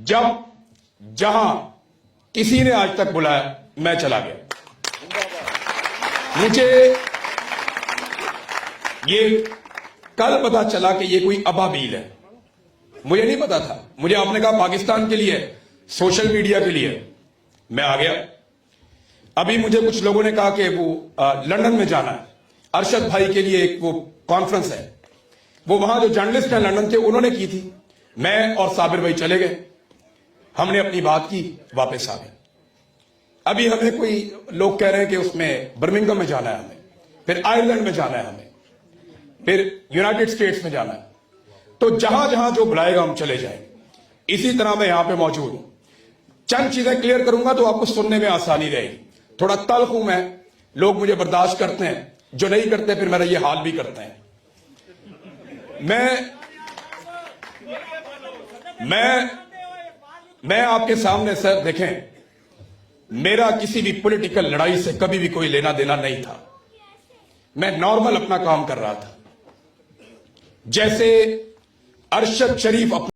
जब जहां किसी ने आज तक बुलाया मैं चला गया। मुझे ये कल पता चला कि ये कोई अबाबील है, मुझे नहीं पता था। मुझे आपने कहा पाकिस्तान के लिए, सोशल मीडिया के लिए, मैं आ गया। अभी मुझे कुछ लोगों ने कहा कि वो लंदन में जाना है, अरशद भाई के लिए एक वो कॉन्फ्रेंस है, वो वहां जो जर्नलिस्ट हैं लंदन के उन्होंने की थी। मैं और साबिर भाई चले गए, हमने अपनी बात की, वापस आ गए। अभी हमें कोई लोग कह रहे हैं कि उसमें बर्मिंघम में जाना है हमें, फिर आयरलैंड में जाना है हमें, फिर यूनाइटेड स्टेट्स में जाना है। तो जहां जहां जो बुलाएगा हम चले जाएंगे। इसी तरह मैं यहां पे मौजूद हूं। चंद चीजें क्लियर करूंगा तो आपको सुनने में आसानी रहेगी। थोड़ा तल्ख हूं मैं, लोग मुझे बर्दाश्त करते हैं, जो नहीं करते फिर मेरा ये हाल भी करते हैं। मैं आपके सामने सर देखें, मेरा किसी भी पॉलिटिकल लड़ाई से कभी भी कोई लेना देना नहीं था। मैं नॉर्मल अपना काम कर रहा था। जैसे अरशद शरीफ